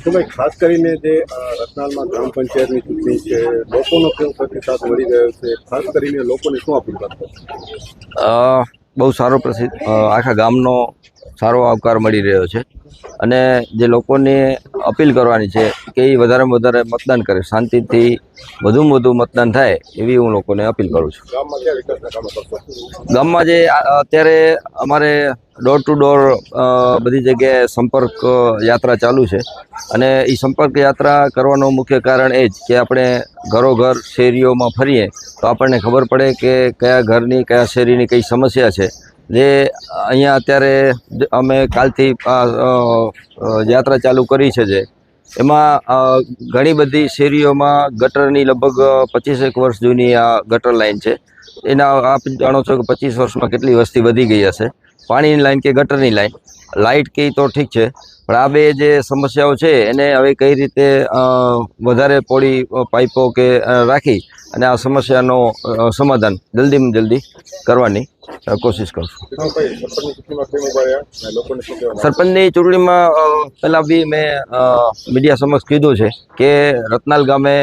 તો ભાઈ ખાસ કરીને જે રતનાલમાં ગ્રામ પંચાયતની ચૂંટણી છે, લોકોનો કેવો પ્રતિસાદ મળી રહ્યો છે, ખાસ કરીને લોકોને શું અપીલ કરશો? બહુ સારો આખા ગામનો સારો આવકાર મળી રહ્યો છે અને જે લોકોને અપીલ કરવાની છે કે એ વધારેમાં વધારે મતદાન કરે, શાંતિથી વધુમાં વધુ મતદાન થાય એવી હું લોકોને અપીલ કરું છું. ગામમાં ક્યાં વિકાસના કામો કરશો? ગામમાં જે અત્યારે અમારે ડોર ટુ ડોર બધી જગ્યાએ સંપર્ક યાત્રા ચાલુ છે અને એ સંપર્ક યાત્રા કરવાનું મુખ્ય કારણ એ જ કે આપણે ઘરોઘર શેરીઓમાં ફરીએ તો આપણને ખબર પડે કે કયા ઘરની કયા શેરીની કઈ સમસ્યા છે. જે અહીંયા અત્યારે અમે કાલથી યાત્રા ચાલુ કરી છે, જે એમાં ઘણી બધી શેરીઓમાં ગટરની લગભગ 25 વર્ષ જૂની આ ગટર લાઈન છે. એના આપ જાણો છો કે 25 વર્ષમાં કેટલી વસ્તી વધી ગઈ હશે. પાણીની લાઈન કે ગટરની લાઈન, લાઇટ કે તો ઠીક છે, પણ આ બે જે સમસ્યાઓ છે એને હવે કઈ રીતે વધારે પોળી પાઇપો કે રાખી અને આ સમસ્યાનો સમાધાન જલ્દીમાં જલ્દી કરવાની કોશિશ કરશું. સરપંચની ચૂંટણીમાં પહેલાં બી મેં મીડિયા સમક્ષ કીધું છે કે રતનાલ ગામે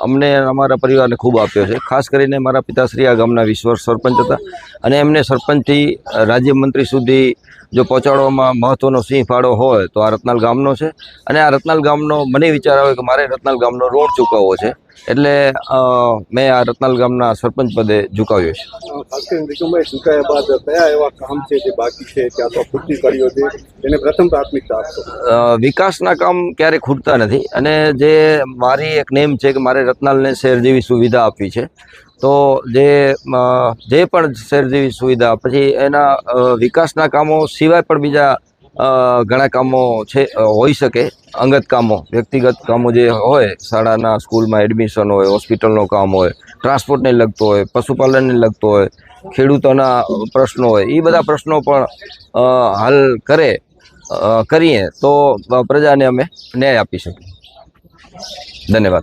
અમને અમારા પરિવારને ખૂબ આપ્યો છે. ખાસ કરીને મારા પિતાશ્રી આ ગામના 20 વર્ષ સરપંચ હતા અને એમને સરપંચથી રાજ્યમંત્રી સુધી જો પહોંચાડવામાં મહત્ત્વનો સિંહ ફાળો હોય તો આ રતનાલ ગામનો છે. અને આ રતનાલ ગામનો મને વિચાર આવે કે મારે રતનાલ ગામનો ઋણ ચૂકવવો છે, એટલે મેં આ રતનાલ ગામના સરપંચ પદે ઝુકાવ્યો છે. ખાસ કરીને વિક્રમભાઈ ચૂંટાયા બાદ કયા એવા કામ છે જે બાકી છે, ત્યાં તો પૂર્તિ કર્યો છે, એને પ્રથમ પ્રાથમિકતા આપશો? વિકાસના કામ ક્યારેય ખૂટતા નથી અને જે મારી એક નેમ છે કે મારે રતનાલને શહેર જેવી સુવિધા આપવી છે. તો જે પણ શહેર જેવી સુવિધા પછી એના વિકાસના કામો સિવાય પણ બીજા ઘણા કામો છે હોઈ શકે, અંગત કામો, વ્યક્તિગત કામો જે હોય, શાળાના સ્કૂલમાં એડમિશન હોય, હોસ્પિટલનો કામ હોય, ટ્રાન્સપોર્ટને લગતો હોય, પશુપાલનને લગતો હોય, ખેડૂતોના પ્રશ્નો હોય, એ બધા પ્રશ્નો પણ હલ કરીએ તો પ્રજાને અમે ન્યાય આપી શકીએ. ધન્યવાદ.